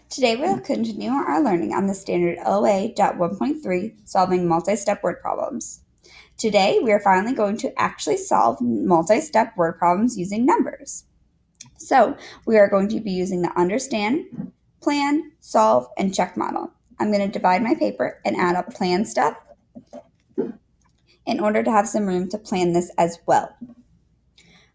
Today we'll continue our learning on the standard OA.1.3 solving multi-step word problems. Today we are finally going to actually solve multi-step word problems using numbers. So we are going to be using the understand, plan, solve, and check model. I'm going to divide my paper and add a plan step in order to have some room to plan this as well.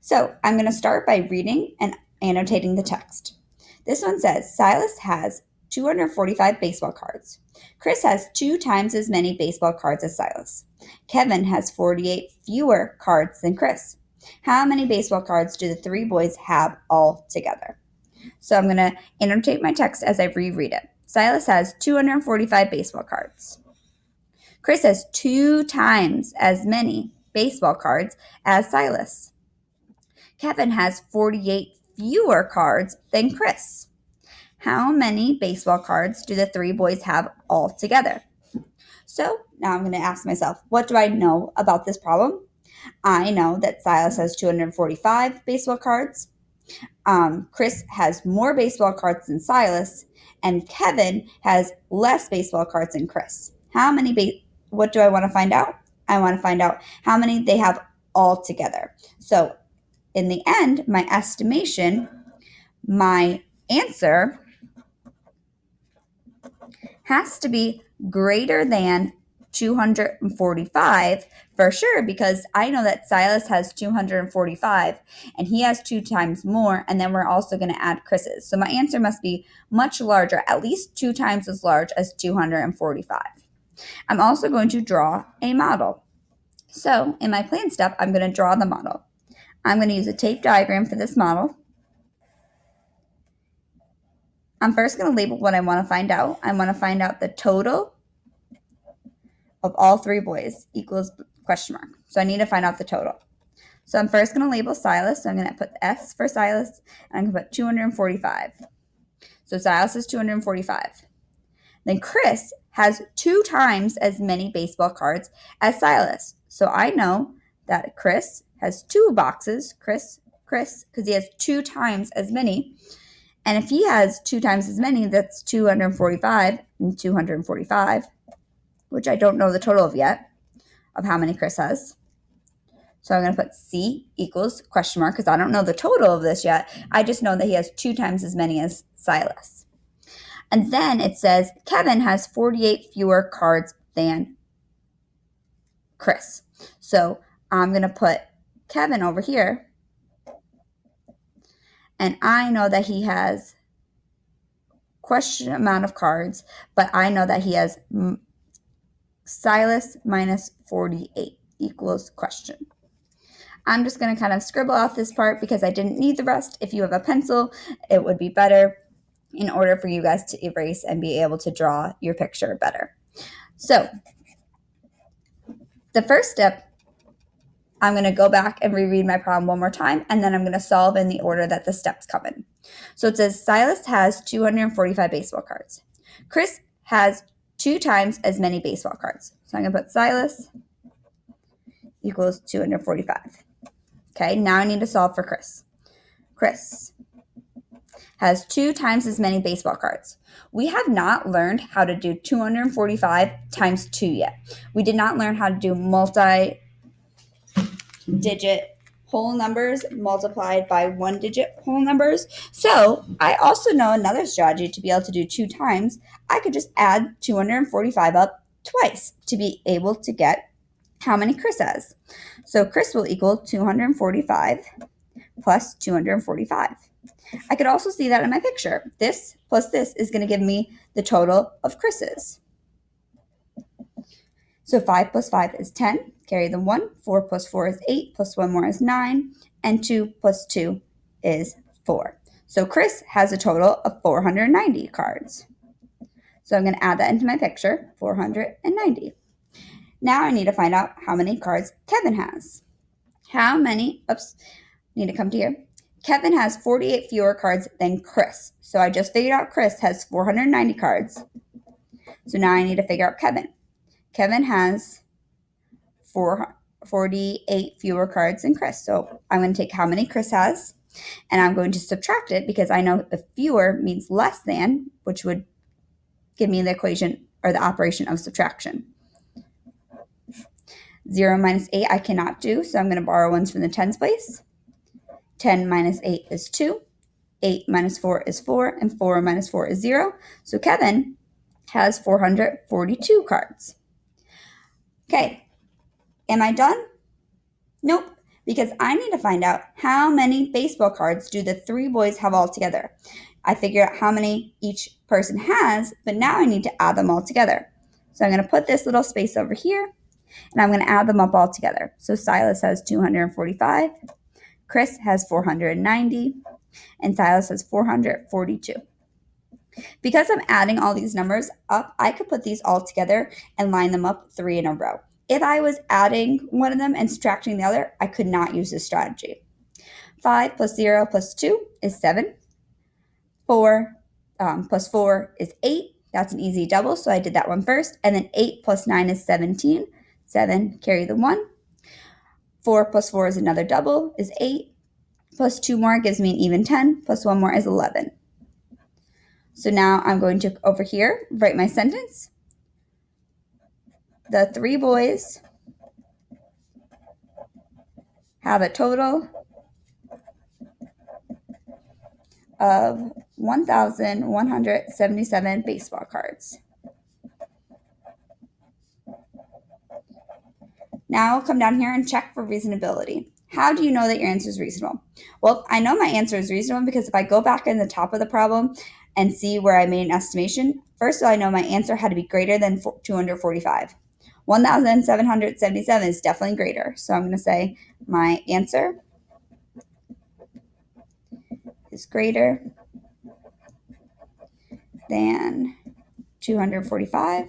So I'm going to start by reading and annotating the text. This one says, Silas has 245 baseball cards. Chris has 2 times as many baseball cards as Silas. Kevin has 48 fewer cards than Chris. How many baseball cards do the 3 boys have all together? So I'm going to annotate my text as I reread it. Silas has 245 baseball cards. Chris has 2 times as many baseball cards as Silas. Kevin has 48 fewer cards than Chris. How many baseball cards do the 3 boys have all together? So now I'm going to ask myself, what do I know about this problem? I know that Silas has 245 baseball cards. Chris has more baseball cards than Silas, and Kevin has less baseball cards than Chris. What do I want to find out? I want to find out how many they have all together. So in the end, my answer has to be greater than 245 for sure, because I know that Silas has 245 and he has 2 times more, and then we're also going to add Chris's. So my answer must be much larger, at least 2 times as large as 245. I'm also going to draw a model. So in my plan step, I'm going to draw the model. I'm going to use a tape diagram for this model. I'm first going to label what I want to find out. I want to find out the total of all 3 boys equals question mark. So I need to find out the total. So I'm first going to label Silas. So I'm going to put S for Silas, and I'm going to put 245. So Silas is 245. Then Chris has 2 times as many baseball cards as Silas. So I know that Chris has 2 boxes, Chris, because he has 2 times as many. And if he has 2 times as many, that's 245 and 245, which I don't know the total of yet, of how many Chris has. So I'm going to put C equals question mark, because I don't know the total of this yet. I just know that he has 2 times as many as Silas. And then it says Kevin has 48 fewer cards than Chris. So I'm going to put Kevin over here. And I know that he has question amount of cards, but I know that he has Silas minus 48 equals question. I'm just going to kind of scribble out this part because I didn't need the rest. If you have a pencil, it would be better in order for you guys to erase and be able to draw your picture better. So the first step, I'm going to go back and reread my problem one more time, and then I'm going to solve in the order that the steps come in. So it says Silas has 245 baseball cards. Chris has 2 times as many baseball cards. So I'm going to put Silas equals 245. Okay, now I need to solve for Chris. Chris has 2 times as many baseball cards. We have not learned how to do 245 times 2 yet. We did not learn how to do multi-digit whole numbers multiplied by 1-digit whole numbers. So I also know another strategy to be able to do 2 times. I could just add 245 up twice to be able to get how many Chris has. So Chris will equal 245 plus 245. I could also see that in my picture. This plus this is going to give me the total of Chris's. So 5 plus 5 is 10. Carry the 1. 4 plus 4 is 8. Plus 1 more is 9. And 2 plus 2 is 4. So Chris has a total of 490 cards. So I'm going to add that into my picture, 490. Now I need to find out how many cards Kevin has. Need to come to here. Kevin has 48 fewer cards than Chris. So I just figured out Chris has 490 cards. So now I need to figure out Kevin. Kevin has 48 fewer cards than Chris. So I'm going to take how many Chris has. And I'm going to subtract it because I know if fewer means less than, which would give me the equation or the operation of subtraction. 0 minus 8 I cannot do, so I'm going to borrow ones from the tens place. 10 minus 8 is 2. 8 minus 4 is 4, and 4 minus 4 is 0. So Kevin has 442 cards. Okay, am I done? Nope, because I need to find out how many baseball cards do the three boys have all together. I figured out how many each person has, but now I need to add them all together. So I'm going to put this little space over here, and I'm going to add them up all together. So Silas has 245, Chris has 490, and Silas has 442. Because I'm adding all these numbers up, I could put these all together and line them up 3 in a row. If I was adding one of them and subtracting the other, I could not use this strategy. 5 plus 0 plus 2 is 7. 4 plus 4 is 8. That's an easy double, so I did that one first. And then 8 plus 9 is 17. 7, carry the 1. 4 plus 4 is another double, is 8. Plus 2 more gives me an even 10. Plus 1 more is 11. So now I'm going to, over here, write my sentence. The three boys have a total of 1,177 baseball cards. Now I'll come down here and check for reasonability. How do you know that your answer is reasonable? Well, I know my answer is reasonable because if I go back in the top of the problem and see where I made an estimation, first of all, I know my answer had to be greater than 245. 1,777 is definitely greater. So I'm going to say my answer is greater than 245.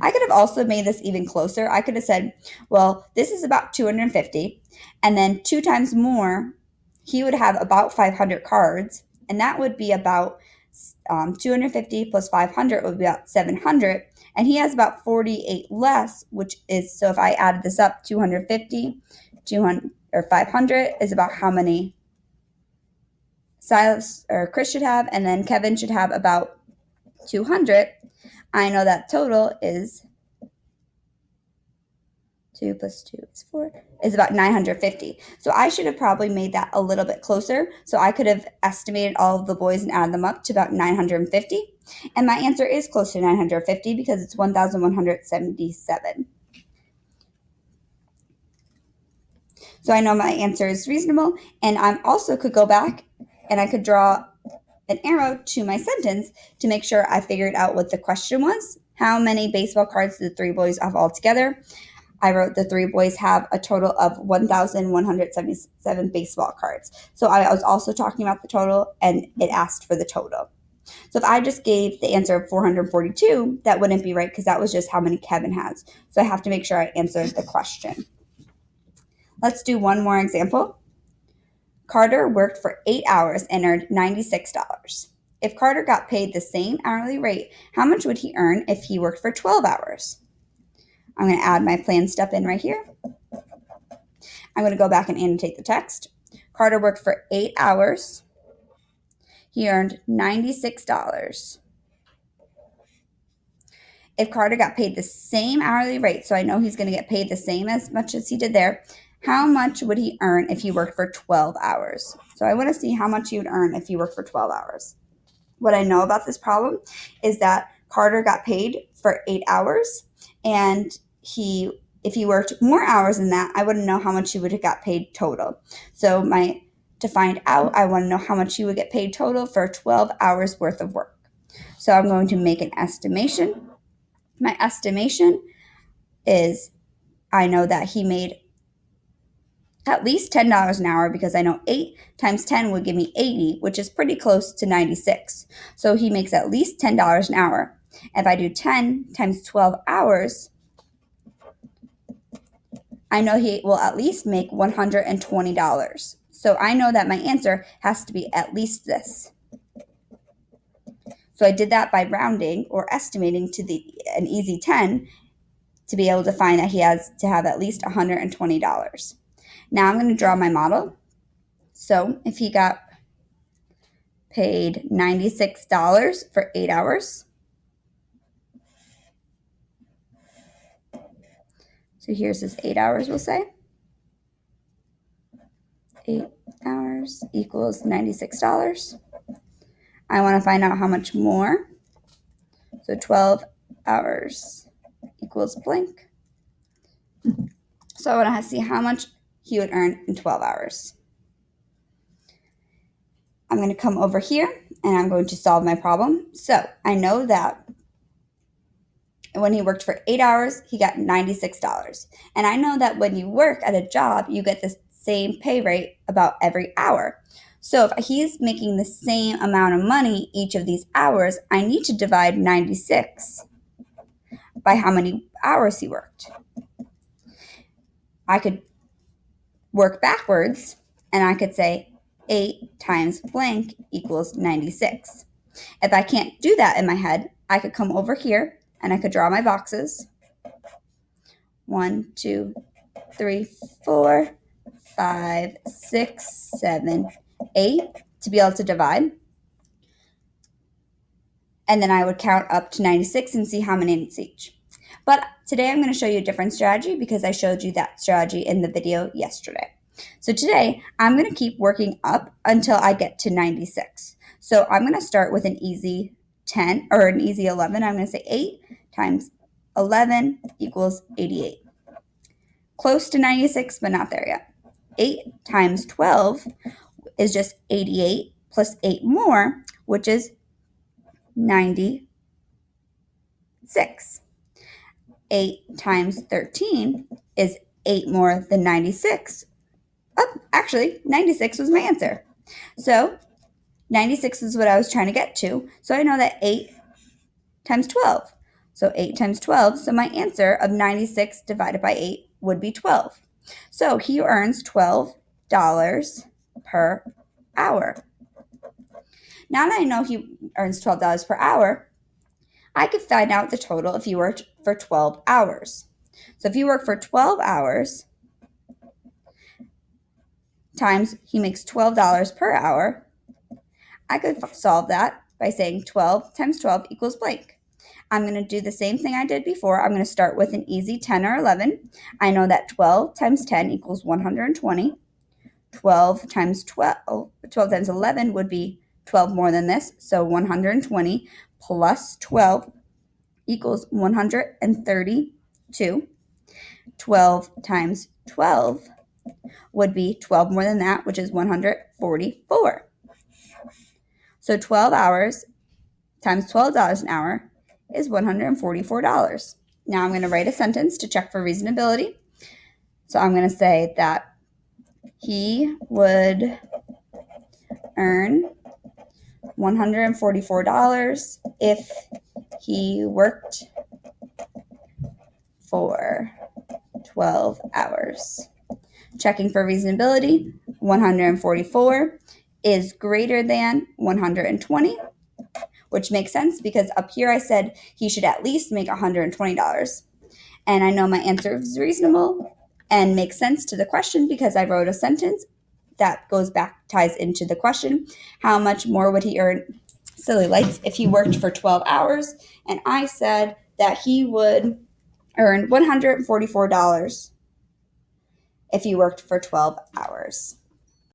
I could have also made this even closer. I could have said, well, this is about 250, and then 2 times more, he would have about 500 cards, and that would be about 250 plus 500 would be about 700, and he has about 48 less, which is, so if I added this up, 250, 200, or 500 is about how many Silas or Chris should have, and then Kevin should have about 200. I know that total is 2 plus 2 is 4, is about 950. So I should have probably made that a little bit closer. So I could have estimated all of the boys and added them up to about 950. And my answer is close to 950 because it's 1,177. So I know my answer is reasonable. And I also could go back and I could draw an arrow to my sentence to make sure I figured out what the question was. How many baseball cards do the three boys have all together? I wrote the three boys have a total of 1,177 baseball cards. So I was also talking about the total, and it asked for the total. So if I just gave the answer of 442, that wouldn't be right because that was just how many Kevin has. So I have to make sure I answered the question. Let's do one more example. Carter worked for 8 hours and earned $96. If Carter got paid the same hourly rate, how much would he earn if he worked for 12 hours? I'm going to add my plan step in right here. I'm going to go back and annotate the text. Carter worked for 8 hours. He earned $96. If Carter got paid the same hourly rate, so I know he's going to get paid the same as much as he did there, how much would he earn if he worked for 12 hours? So I want to see how much he would earn if he worked for 12 hours. What I know about this problem is that Carter got paid for 8 hours, and if he worked more hours than that, I wouldn't know how much he would have got paid total. So to find out, I want to know how much he would get paid total for 12 hours worth of work. So I'm going to make an estimation. My estimation is I know that he made at least $10 an hour because I know 8 times 10 would give me 80, which is pretty close to 96. So he makes at least $10 an hour. If I do 10 times 12 hours, I know he will at least make $120. So I know that my answer has to be at least this. So I did that by rounding or estimating to an easy 10 to be able to find that he has to have at least $120. Now I'm going to draw my model. So if he got paid $96 for 8 hours. So here's his 8 hours, we'll say. 8 hours equals $96. I want to find out how much more. So 12 hours equals blank. So I want to see how much he would earn in 12 hours. I'm going to come over here and I'm going to solve my problem. So I know that when he worked for 8 hours, he got $96. And I know that when you work at a job, you get the same pay rate about every hour. So if he's making the same amount of money each of these hours, I need to divide 96 by how many hours he worked. I could work backwards and I could say 8 times blank equals 96. If I can't do that in my head, I could come over here and I could draw my boxes. 1, 2, 3, 4, 5, 6, 7, 8 to be able to divide. And then I would count up to 96 and see how many it's each. But today I'm going to show you a different strategy because I showed you that strategy in the video yesterday. So today I'm going to keep working up until I get to 96. So I'm going to start with an easy 10 or an easy 11. I'm going to say 8 times 11 equals 88. Close to 96, but not there yet. 8 times 12 is just 88 plus 8 more, which is 96. 8 times 13 is 8 more than 96. Oh, actually, 96 was my answer. So 96 is what I was trying to get to. So I know that 8 times 12. So 8 times 12. So my answer of 96 divided by 8 would be 12. So he earns $12 per hour. Now that I know he earns $12 per hour, I could find out the total if he worked for 12 hours. So if you work for 12 hours times he makes $12 per hour, I could solve that by saying 12 times 12 equals blank. I'm going to do the same thing I did before. I'm going to start with an easy 10 or 11. I know that 12 times 10 equals 120. 12 times 11 would be 12 more than this. So 120 plus 12 equals 132. 12 times 12 would be 12 more than that, which is 144. So 12 hours times $12 an hour is $144. Now I'm going to write a sentence to check for reasonability. So I'm going to say that he would earn $144 if he worked for 12 hours. Checking for reasonability, 144 is greater than 120, which makes sense because up here I said he should at least make $120. And I know my answer is reasonable and makes sense to the question because I wrote a sentence that ties into the question. How much more would he earn, silly lights, if he worked for 12 hours? And I said that he would earn $144 if he worked for 12 hours.